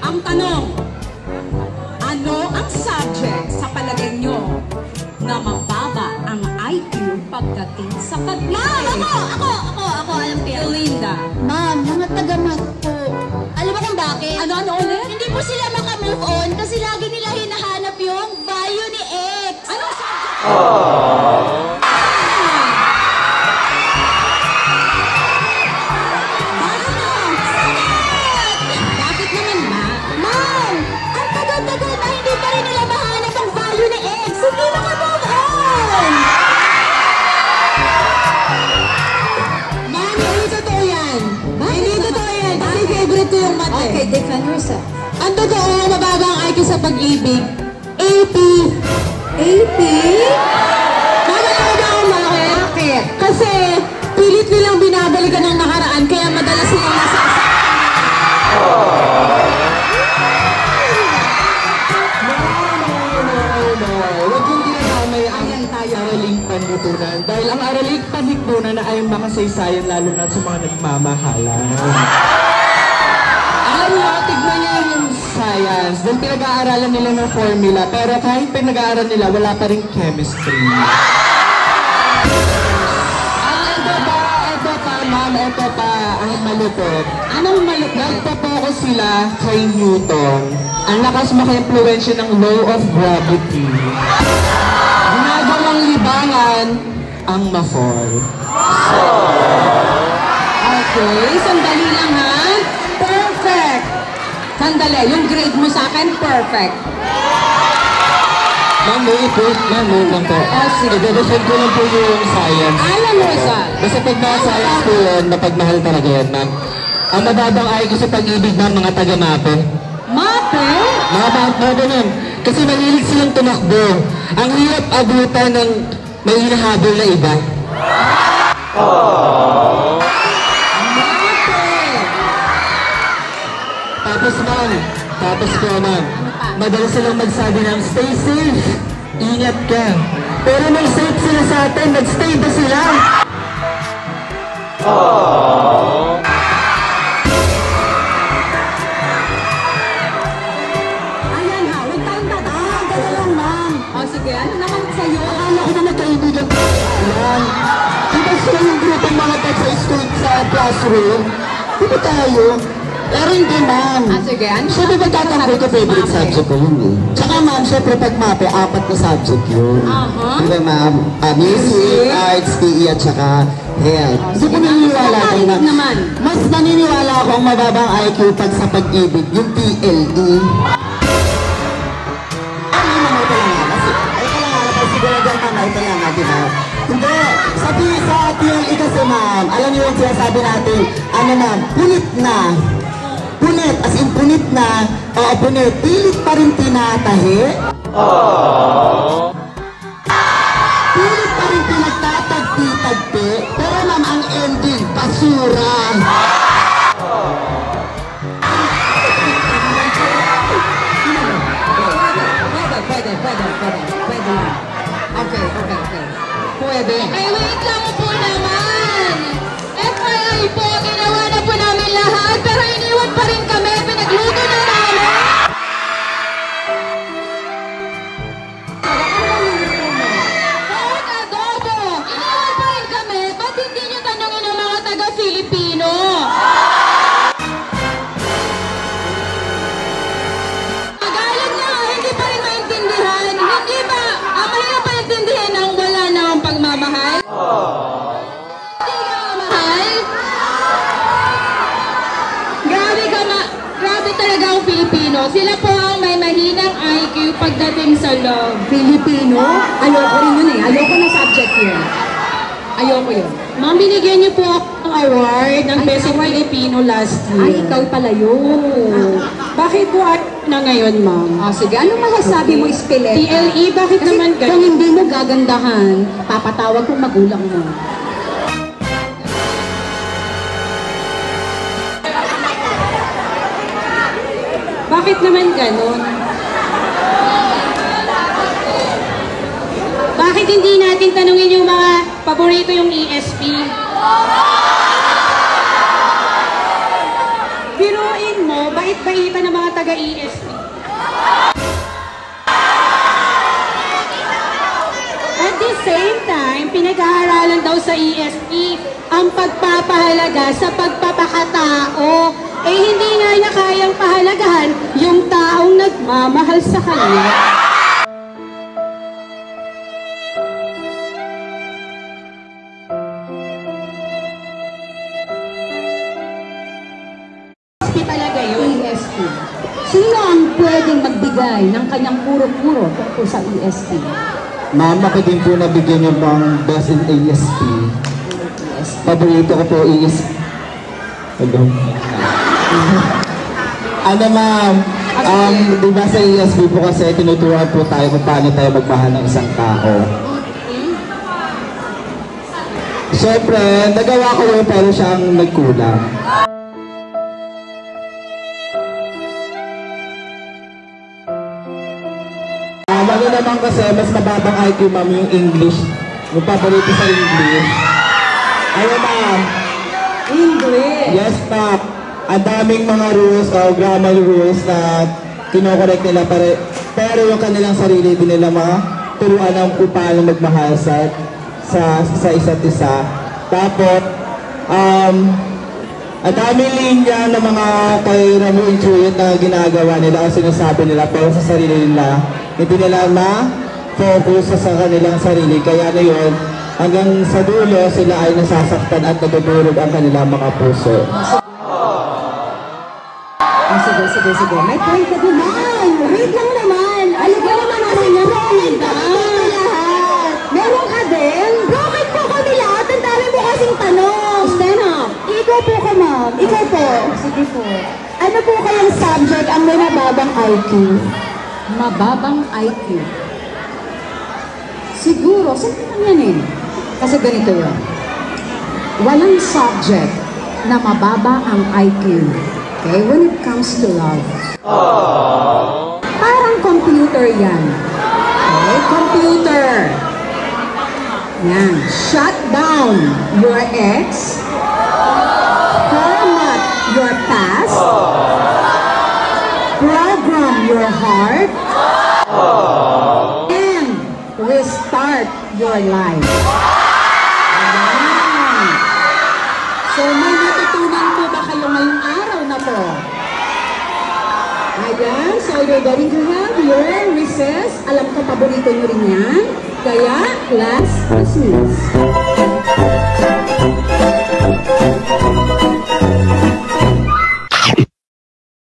Ang tanong, ano ang subject sa palagay nyo na mababa ang IQ pagdating sa pag-ibig? Ako, alam ko yan. Linda. Ma'am, mga taga-math po. Alam mo kung bakit? Ano ulit? Hindi po sila makamove on kasi lagi nila hinahanap yung value ni X. Ano ang subject? Bakit naman ba? Ma'am, ang tagal-tagal na hindi pa rin nila mahanap ang value ni X. Hindi makamove on! Ma'am, hindi totoo yan. Hindi totoo yan. Kasi favorite ko yung math eh. Okay, defend yourself. Ang totoo, mababa ang IQ sa pag-ibig. AP. AP? Bakit? Bakit? Kasi pilit nilang binabalikan ng nakaraan kaya madalas silang nasasaktan. Huwag yung dinamay ang araling panlipunan. Dahil ang araling panlipunan na ay makasaysayan lalo na sa mga nagmamahalan. Alam mo, tignan niyo yung science. Dahil pinag-aaralan nila ng formula, pero kahit pinag-aaral nila, wala pa rin chemistry. Ito pa, ang malupit. Anong malupit? Nagpo-focus sila kay Newton. Ang lakas maka-impluensya ng law of gravity. Ginagawang libangan ang ma-fall. Okay, sandali lang ha. Perfect! Sandali, yung grade mo sa akin, perfect. Ma'am, wait lang po. sige. I-defend ko lang po yung science. Alam mo, Sal. Basta pag mga science po yun, mapagmahal talaga yan, ma'am. Ang mababang IQ sa pag-ibig, ma'am, mga taga-mape. Mape? Mga ma'am. Kasi mahilig silang tumakbo. Ang hirap abutan ng may hinahabol na iba. Mape! Tapos po, ma'am. Madalas silang magsabi ng stay safe. Ingat ka. Pero nung safe sila sa atin, nag-stay ba sila? Ayan ha, huwag tayong tatawag. Gala lang, ma'am. O sige, ano naman sa'yo? Akala ko na nagkaibigan ko. Yan. Diba sila yung grupong mga tech sa school sa classroom? Diba tayo? Pero hindi, ma'am. Sige, ano? Siyempre pagtatanggol ko favorite subject ko yun eh. Tsaka ma'am, siyempre pag mape, 4 na subject yun. Diba ma'am? Music, arts, PE at tsaka health. Hindi ko naniniwala ko na. Mas naniniwala ako ang mababang IQ pag sa pag-ibig, yung PLE. Ano naman ito lang nga? Ito lang nga, kasi siguro dyan ma'am, ito lang nga, diba? Hindi, sa PLE kasi ma'am, alam niyo yung sinasabi natin, ano ma'am, punit na. Punit, as in punit na, o punit, pilit pa rin tinatahi. Pilit pa rin pinagtatagpi-tagpi, pero ma'am, ang ending, basura. Pwede lang. Okay. Pwede. Ay, wait lang po naman. FYI po, ginawa na po namin lahat, pero iniwan pa rin kami. Pinagluto na namin. Pork adobo. Iniwan pa rin kami. Ba't hindi nyo tanongin ang mga taga-Filipino? Magaling na, hindi pa rin maintindihan. Hindi ba? Mahirap pa intindihin ang wala namang pagmamahal? Hindi ka mamahal? Grabe talaga ang Filipino. Sila po ang may mahinang IQ pagdating sa love. Filipino? Ayoko rin yun eh. Ayoko na subject yun. Ayoko yun. Ma'am, binigyan niyo po ako ng award ng Best Filipino last year. Ay, ikaw pala yun. Bakit po na ngayon, ma'am? Sige, ano masasabi mo, Spileta? PLE, bakit Kasi naman kung ganun? hindi mo gagandahan, papatawag kong magulang mo. Bakit naman ganun? Bakit hindi natin tanungin yung mga paborito yung ESP? Biruin mo, bait pinagkaitan ng mga taga-ESP. At the same time, pinag-aaralan daw sa ESP ang pagpapahalaga sa pagpapakatao. Eh hindi nga niya kayang pahalagahan yung taong nagmamahal sa kanya. ESP talaga yun. ESP. Sino ang pwedeng magbigay ng kanyang puro-puro tungkol sa ESP? Ma'am, ako din po nabigyan niyo bang best in ESP. Paborito ko po ESP. Hello. Ano ma'am, diba sa ESP po kasi tinuturuan po tayo kung paano tayo magmahal ng isang tao. Siyempre, nagawa ko yun pero siyang nagkulang. Ano naman kasi mas mababang IQ ma'am yung English. Yung paborito sa English. Ano ma'am? English. Yes ma'am. Ang daming mga rules o grammar rules na kinokorek nila pero yung kanilang sarili din nila turuan ng kung paano magmahal sa isa't isa. Tapos, ang daming linya ng mga kay Ramo Intuit na ginagawa nila o sinasabi nila pero sa sarili nila hindi nila na-focus sa kanilang sarili. Kaya na yun, hanggang sa dulo, sila ay nasasaktan at nagdudurog ang kanilang mga puso. Sige. May point ka din naman. Wait lang naman. Alam ko naman natin yung broken ka. Meron ka din? Broken po kami lahat. Ang dami mo kasing tanong. Stand up. Ikaw po ka, ma'am. Ikaw po. Sige po. Ano po kayang subject ang may mababang IQ? Mababang IQ. Siguro, saan naman yan eh? Kasi ganito yun. Walang subject na mababa ang IQ. Okay, when it comes to love. Parang computer yan. Okay, computer. Yan. Shut down your ex. Format your past. Program your heart. And restart your life. Ayan. So, may natutunan po ba kayo ngayong araw na po? Ayan. So, you're going to have your recess. Alam ko, paborito nyo rin yan. Kaya, class dismissed.